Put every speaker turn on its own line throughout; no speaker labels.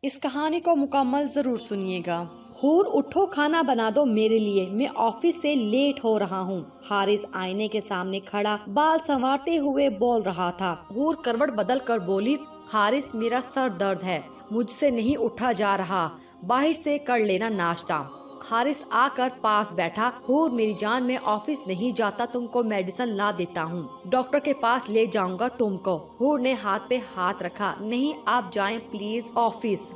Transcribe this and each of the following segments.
اس کہانی کو مکمل ضرور سنیے گا۔ حور اٹھو، کھانا بنا دو میرے لیے، میں آفس سے لیٹ ہو رہا ہوں۔ حارث آئینے کے سامنے کھڑا بال سنوارتے ہوئے بول رہا تھا۔ حور کروٹ بدل کر بولی، حارث میرا سر درد ہے، مجھ سے نہیں اٹھا جا رہا، باہر سے کر لینا ناشتہ۔ حارث آ کر پاس بیٹھا۔ حور میری جان، میں آفس نہیں جاتا، تم کو میڈیسن لا دیتا ہوں، ڈاکٹر کے پاس لے جاؤں گا تم کو۔ حور نے ہاتھ پہ ہاتھ رکھا، نہیں آپ جائیں پلیز آفس،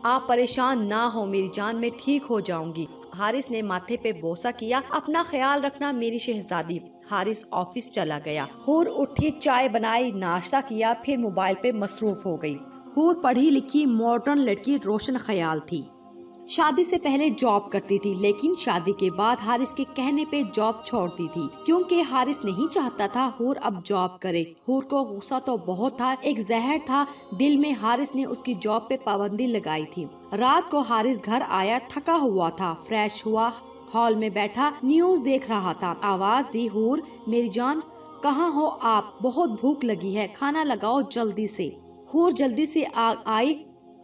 آپ پریشان نہ ہو میری جان، میں ٹھیک ہو جاؤں گی۔ حارث نے ماتھے پہ بوسہ کیا، اپنا خیال رکھنا میری شہزادی۔ حارث آفس چلا گیا۔ حور اٹھی، چائے بنائی، ناشتہ کیا، پھر موبائل پہ مصروف ہو گئی۔ حور پڑھی لکھی ماڈرن لڑکی، روشن خیال تھی، شادی سے پہلے جاب کرتی تھی، لیکن شادی کے بعد حارث کے کہنے پہ جاب چھوڑتی تھی، کیونکہ حارث نہیں چاہتا تھا حور اب جاب کرے۔ حور کو غصہ تو بہت تھا، ایک زہر تھا دل میں، حارث نے اس کی جاب پہ پابندی لگائی تھی۔ رات کو حارث گھر آیا، تھکا ہوا تھا، فریش ہوا، ہال میں بیٹھا نیوز دیکھ رہا تھا۔ آواز دی، حور میری جان کہاں ہو آپ، بہت بھوک لگی ہے، کھانا لگاؤ جلدی سے۔ حور جلدی سے آئی،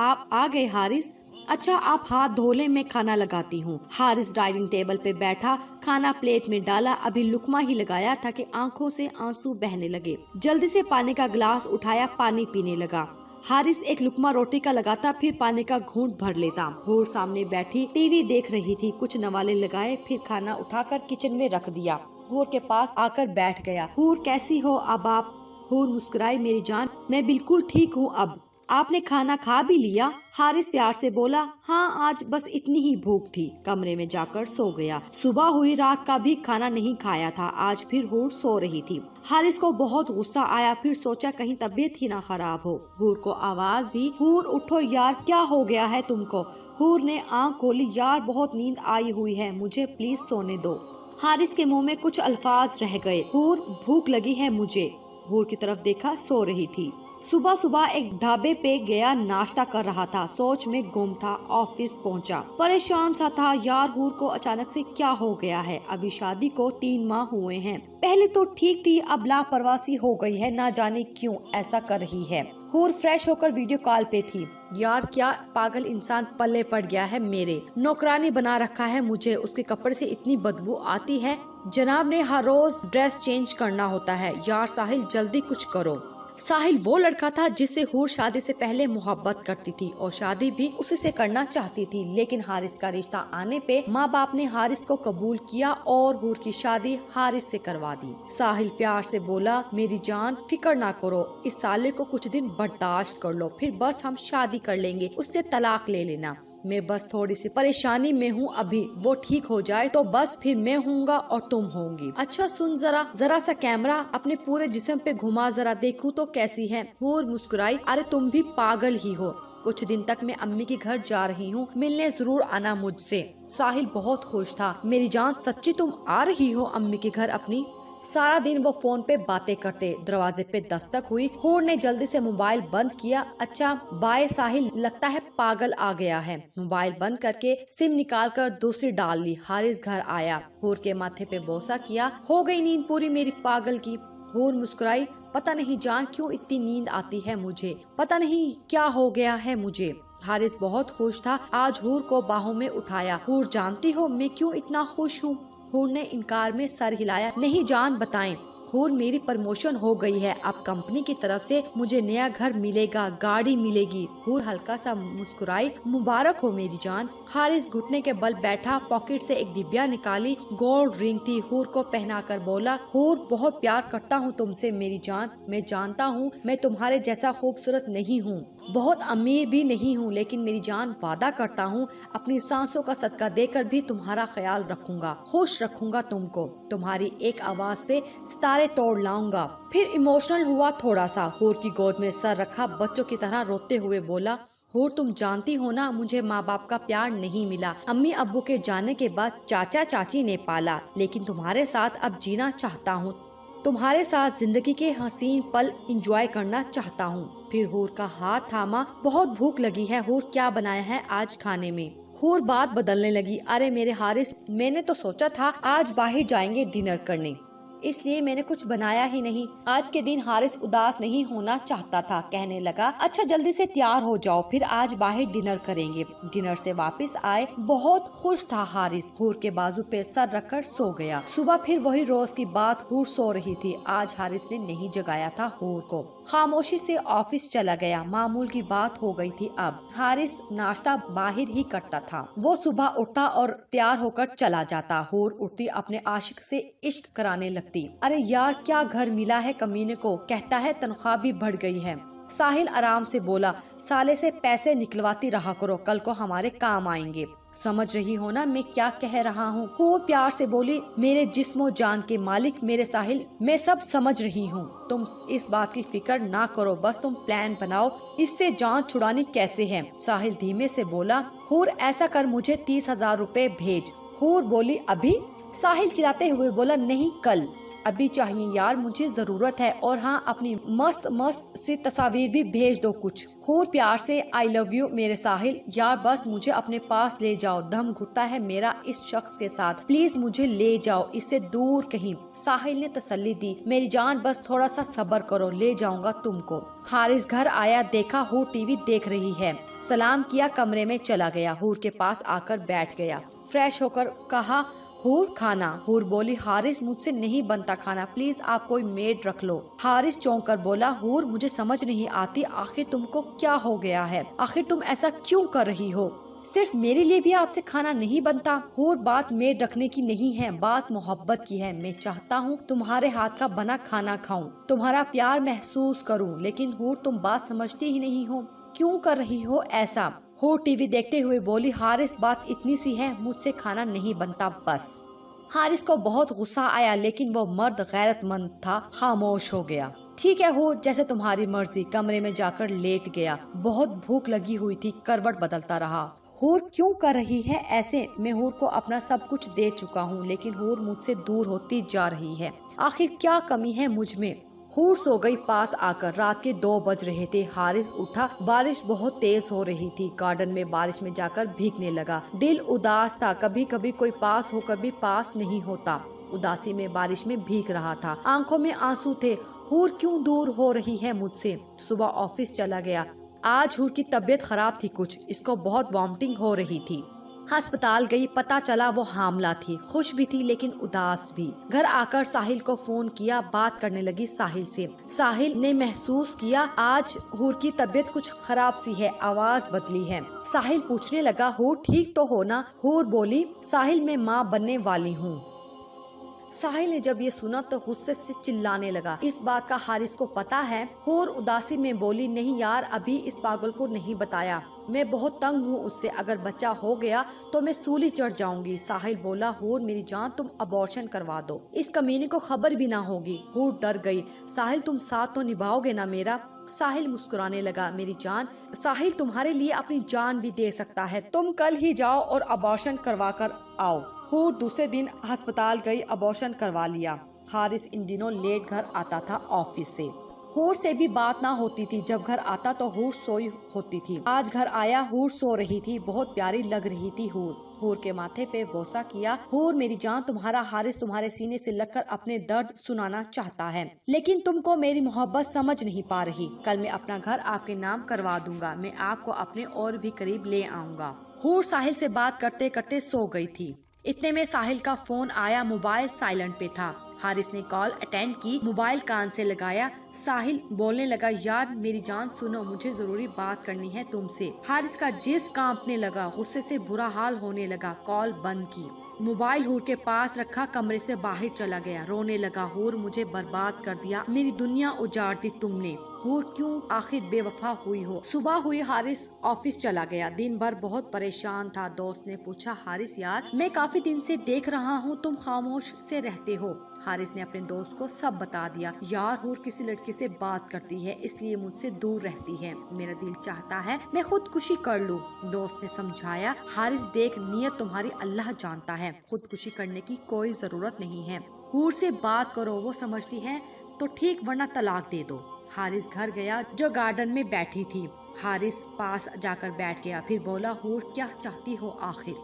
آپ آ گئے حارث، اچھا آپ ہاتھ دھو لیں، میں کھانا لگاتی ہوں۔ حارث ڈائننگ ٹیبل پہ بیٹھا، کھانا پلیٹ میں ڈالا، ابھی لقمہ ہی لگایا تھا کہ آنکھوں سے آنسو بہنے لگے۔ جلدی سے پانی کا گلاس اٹھایا، پانی پینے لگا۔ حارث ایک لقمہ روٹی کا لگاتا، پھر پانی کا گھونٹ بھر لیتا۔ حور سامنے بیٹھی ٹی وی دیکھ رہی تھی، کچھ نوالے لگائے، پھر کھانا اٹھا کر کچن میں رکھ دیا۔ حور کے پاس آ کر بیٹھ گیا۔ حور کیسی ہو اب آپ؟ حور مسکرائی، میری جان میں بالکل ٹھیک ہوں اب، آپ نے کھانا کھا بھی لیا؟ حارث پیار سے بولا، ہاں آج بس اتنی ہی بھوک تھی۔ کمرے میں جا کر سو گیا۔ صبح ہوئی، رات کا بھی کھانا نہیں کھایا تھا، آج پھر حور سو رہی تھی۔ حارث کو بہت غصہ آیا، پھر سوچا کہیں طبیعت ہی نہ خراب ہو۔ حور کو آواز دی، حور اٹھو یار، کیا ہو گیا ہے تم کو؟ حور نے آنکھ کھولی، یار بہت نیند آئی ہوئی ہے، مجھے پلیز سونے دو۔ حارث کے منہ میں کچھ الفاظ رہ گئے، حور بھوک لگی ہے مجھے۔ حور کی طرف دیکھا، سو رہی تھی۔ صبح صبح ایک ڈھابے پہ گیا، ناشتہ کر رہا تھا، سوچ میں گم تھا۔ آفس پہنچا، پریشان سا تھا، یار حور کو اچانک سے کیا ہو گیا ہے؟ ابھی شادی کو 3 ماہ ہوئے ہیں، پہلے تو ٹھیک تھی، اب لاپرواہی ہو گئی ہے، نہ جانے کیوں ایسا کر رہی ہے۔ حور فریش ہو کر ویڈیو کال پہ تھی، یار کیا پاگل انسان پلے پڑ گیا ہے میرے، نوکرانی بنا رکھا ہے مجھے، اس کے کپڑے سے اتنی بدبو آتی ہے، جناب نے ہر روز ڈریس چینج کرنا ہوتا ہے، یار ساحل جلدی کچھ کرو۔ ساحل وہ لڑکا تھا جس سے حور شادی سے پہلے محبت کرتی تھی اور شادی بھی اسی سے کرنا چاہتی تھی، لیکن حارث کا رشتہ آنے پہ ماں باپ نے حارث کو قبول کیا اور حور کی شادی حارث سے کروا دی۔ ساحل پیار سے بولا، میری جان فکر نہ کرو، اس سالے کو کچھ دن برداشت کر لو، پھر بس ہم شادی کر لیں گے، اس سے طلاق لے لینا، میں بس تھوڑی سی پریشانی میں ہوں ابھی، وہ ٹھیک ہو جائے تو بس پھر میں ہوں گا اور تم ہوں گی۔ اچھا سن، ذرا سا کیمرہ اپنے پورے جسم پہ گھما، ذرا دیکھوں تو کیسی ہے۔ حور مسکرائی، ارے تم بھی پاگل ہی ہو، کچھ دن تک میں امی کے گھر جا رہی ہوں، ملنے ضرور آنا مجھ سے۔ ساحل بہت خوش تھا، میری جان سچی تم آ رہی ہو امی کے گھر اپنی؟ سارا دن وہ فون پہ باتیں کرتے۔ دروازے پہ دستک ہوئی، حور نے جلدی سے موبائل بند کیا، اچھا بائے ساحل، لگتا ہے پاگل آ گیا ہے۔ موبائل بند کر کے سم نکال کر دوسری ڈال لی۔ حارث گھر آیا، حور کے ماتھے پہ بوسہ کیا، ہو گئی نیند پوری میری پاگل کی؟ حور مسکرائی، پتہ نہیں جان کیوں اتنی نیند آتی ہے مجھے، پتہ نہیں کیا ہو گیا ہے مجھے۔ حارث بہت خوش تھا، آج حور کو باہوں میں اٹھایا، حور جانتی ہو میں کیوں اتنا خوش ہوں؟ حور نے انکار میں سر ہلایا، نہیں جان بتائیں۔ حور میری پروموشن ہو گئی ہے، اب کمپنی کی طرف سے مجھے نیا گھر ملے گا، گاڑی ملے گی۔ حور ہلکا سا مسکرائی، مبارک ہو میری جان۔ حارث گھٹنے کے بل بیٹھا، پاکٹ سے ایک ڈبیا نکالی، گولڈ رنگ تھی، حور کو پہنا کر بولا، حور بہت پیار کرتا ہوں تم سے میری جان، میں جانتا ہوں میں تمہارے جیسا خوبصورت نہیں ہوں، بہت امیر بھی نہیں ہوں، لیکن میری جان وعدہ کرتا ہوں اپنی سانسوں کا صدقہ دے کر بھی تمہارا خیال رکھوں گا، خوش رکھوں گا تم کو، تمہاری ایک آواز پہ ستارے توڑ لاؤں گا۔ پھر ایموشنل ہوا تھوڑا سا، حور کی گود میں سر رکھا، بچوں کی طرح روتے ہوئے بولا، حور تم جانتی ہو نا مجھے ماں باپ کا پیار نہیں ملا، امی ابو کے جانے کے بعد چاچا چاچی نے پالا، لیکن تمہارے ساتھ اب جینا چاہتا ہوں، تمہارے ساتھ زندگی کے حسین پل انجوائے کرنا چاہتا ہوں۔ پھر حور کا ہاتھ تھاما، بہت بھوک لگی ہے، حور کیا بنایا ہے آج کھانے میں؟ حور بات بدلنے لگی، ارے میرے حارث میں نے تو سوچا تھا آج باہر جائیں گے ڈنر کرنے، اس لیے میں نے کچھ بنایا ہی نہیں۔ آج کے دن حارث اداس نہیں ہونا چاہتا تھا، کہنے لگا اچھا جلدی سے تیار ہو جاؤ، پھر آج باہر ڈنر کریں گے۔ ڈنر سے واپس آئے بہت خوش تھا حارث، حور کے بازو پہ سر رکھ کر سو گیا۔ صبح پھر وہی روز کی بات، حور سو رہی تھی۔ آج حارث نے نہیں جگایا تھا حور کو، خاموشی سے آفس چلا گیا۔ معمول کی بات ہو گئی تھی۔ اب حارث ناشتہ باہر ہی کرتا تھا۔ وہ صبح اٹھتا اور تیار ہو کر چلا جاتا۔ حور اٹھتی، اپنے عاشق سے عشق کرانے لگتی۔ ارے یار کیا گھر ملا ہے کمینے کو، کہتا ہے تنخواہ بھی بڑھ گئی ہے۔ ساحل آرام سے بولا سالے سے پیسے نکلواتی رہا کرو، کل کو ہمارے کام آئیں گے۔ سمجھ رہی ہو نا میں کیا کہہ رہا ہوں؟ حور پیار سے بولی میرے جسم و جان کے مالک میرے ساحل، میں سب سمجھ رہی ہوں، تم اس بات کی فکر نہ کرو، بس تم پلان بناؤ اس سے جان چھڑانی کیسے ہے۔ ساحل دھیمے سے بولا حور ایسا کر مجھے 30,000 روپے بھیج۔ حور بولی ابھی؟ ساحل چلاتے ہوئے بولا نہیں کل۔ ابھی چاہیے یار، مجھے ضرورت ہے، اور ہاں اپنی مست سی تصاویر بھی بھیج دو کچھ۔ حور پیار سے آئی لو یو میرے ساحل، یار بس مجھے اپنے پاس لے جاؤ، دم گھٹتا ہے میرا اس شخص کے ساتھ، پلیز مجھے لے جاؤ اس سے دور کہیں۔ ساحل نے تسلی دی میری جان بس تھوڑا سا صبر کرو، لے جاؤں گا تم کو۔ حارث گھر آیا، دیکھا حور ٹی وی دیکھ رہی ہے، سلام کیا، کمرے میں چلا گیا، حور کے پاس آ کر بیٹھ گیا، فریش ہو کر کہا حور کھانا۔ حور بولی حارث مجھ سے نہیں بنتا کھانا، پلیز آپ کوئی میڈ رکھ لو۔ حارث چونک کر بولا حور مجھے سمجھ نہیں آتی آخر تم کو کیا ہو گیا ہے، آخر تم ایسا کیوں کر رہی ہو؟ صرف میرے لیے بھی آپ سے کھانا نہیں بنتا؟ حور بات میڈ رکھنے کی نہیں ہے، بات محبت کی ہے، میں چاہتا ہوں تمہارے ہاتھ کا بنا کھانا کھاؤں، تمہارا پیار محسوس کروں، لیکن حور تم بات سمجھتی ہی نہیں ہو، کیوں کر رہی ہو ایسا؟ حور ٹی وی دیکھتے ہوئے بولی حارث بات اتنی سی ہے، مجھ سے کھانا نہیں بنتا بس۔ حارث کو بہت غصہ آیا، لیکن وہ مرد غیرت مند تھا، خاموش ہو گیا۔ ٹھیک ہے حور جیسے تمہاری مرضی۔ کمرے میں جا کر لیٹ گیا، بہت بھوک لگی ہوئی تھی، کروٹ بدلتا رہا۔ حور کیوں کر رہی ہے ایسے؟ میں حور کو اپنا سب کچھ دے چکا ہوں، لیکن حور مجھ سے دور ہوتی جا رہی ہے، آخر کیا کمی ہے مجھ میں؟ حور سو گئی پاس آ کر، رات کے 2 بج رہے تھے۔ حارث اٹھا، بارش بہت تیز ہو رہی تھی، گارڈن میں بارش میں جا کر بھیگنے لگا، دل اداس تھا، کبھی کبھی کوئی پاس ہو کبھی پاس نہیں ہوتا، اداسی میں بارش میں بھیگ رہا تھا، آنکھوں میں آنسو تھے۔ حور کیوں دور ہو رہی ہے مجھ سے؟ صبح آفس چلا گیا، آج حور کی طبیعت خراب تھی، کچھ اس کو بہت وامٹنگ ہو رہی تھی، ہسپتال گئی، پتا چلا وہ حاملہ تھی، خوش بھی تھی لیکن اداس بھی۔ گھر آ کر ساحل کو فون کیا، بات کرنے لگی ساحل سے۔ ساحل نے محسوس کیا آج حور کی طبیعت کچھ خراب سی ہے، آواز بدلی ہے۔ ساحل پوچھنے لگا حور ٹھیک تو ہو نا؟ حور بولی ساحل میں ماں بننے والی ہوں۔ ساحل نے جب یہ سنا تو غصے سے چلانے لگا، اس بات کا حارث کو پتا ہے؟ حور اداسی میں بولی نہیں یار، ابھی اس پاگل کو نہیں بتایا، میں بہت تنگ ہوں اس سے، اگر بچہ ہو گیا تو میں سولی چڑھ جاؤں گی۔ ساحل بولا حور میری جان تم ابورشن کروا دو، اس کمینے کو خبر بھی نہ ہوگی۔ حور ڈر گئی، ساحل تم ساتھ تو نبھاؤ گے نا میرا؟ ساحل مسکرانے لگا میری جان، ساحل تمہارے لیے اپنی جان بھی دے سکتا ہے، تم کل ہی جاؤ اور ابورشن کروا کر آؤ۔ حور دوسرے دن ہسپتال گئی، ابورشن کروا لیا۔ حارث ان دنوں لیٹ گھر آتا تھا آفس سے، حور سے بھی بات نہ ہوتی تھی، جب گھر آتا تو حور سوئی ہوتی تھی۔ آج گھر آیا، حور سو رہی تھی، بہت پیاری لگ رہی تھی حور۔ حور کے ماتھے پہ بوسہ کیا، حور میری جان تمہارا حارث تمہارے سینے سے لگ کر اپنے درد سنانا چاہتا ہے، لیکن تم کو میری محبت سمجھ نہیں پا رہی، کل میں اپنا گھر آپ کے نام کروا دوں گا، میں آپ کو اپنے اور بھی قریب لے آؤں گا۔ حور ساحل سے بات کرتے کرتے سو گئی تھی، اتنے میں ساحل کا فون آیا، موبائل سائلنٹ پہ تھا۔ حارث نے کال اٹینڈ کی، موبائل کان سے لگایا، ساحل بولنے لگا یار میری جان سنو، مجھے ضروری بات کرنی ہے تم سے۔ حارث کا جسم کانپنے لگا، غصے سے برا حال ہونے لگا، کال بند کی، موبائل حور کے پاس رکھا، کمرے سے باہر چلا گیا، رونے لگا حور مجھے برباد کر دیا، میری دنیا اجاڑ دی تم نے، حور کیوں آخر بے وفا ہوئی ہو۔ صبح ہوئی، حارث آفس چلا گیا، دن بھر بہت پریشان تھا۔ دوست نے پوچھا حارث یار میں کافی دن سے دیکھ رہا ہوں تم خاموش سے رہتے ہو۔ حارث نے اپنے دوست کو سب بتا دیا، یار حور کسی لڑکی سے بات کرتی ہے، اس لیے مجھ سے دور رہتی ہے، میرا دل چاہتا ہے میں خودکشی کر لوں۔ دوست نے سمجھایا حارث دیکھ نیت تمہاری اللہ جانتا ہے، خودکشی کرنے کی کوئی ضرورت نہیں ہے، حور سے بات کرو، وہ سمجھتی ہے تو ٹھیک ورنہ طلاق دے دو۔ حارث گھر گیا جو گارڈن میں بیٹھی تھی، حارث پاس جا کر بیٹھ گیا، پھر بولا حور کیا چاہتی ہو آخر؟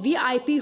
VIP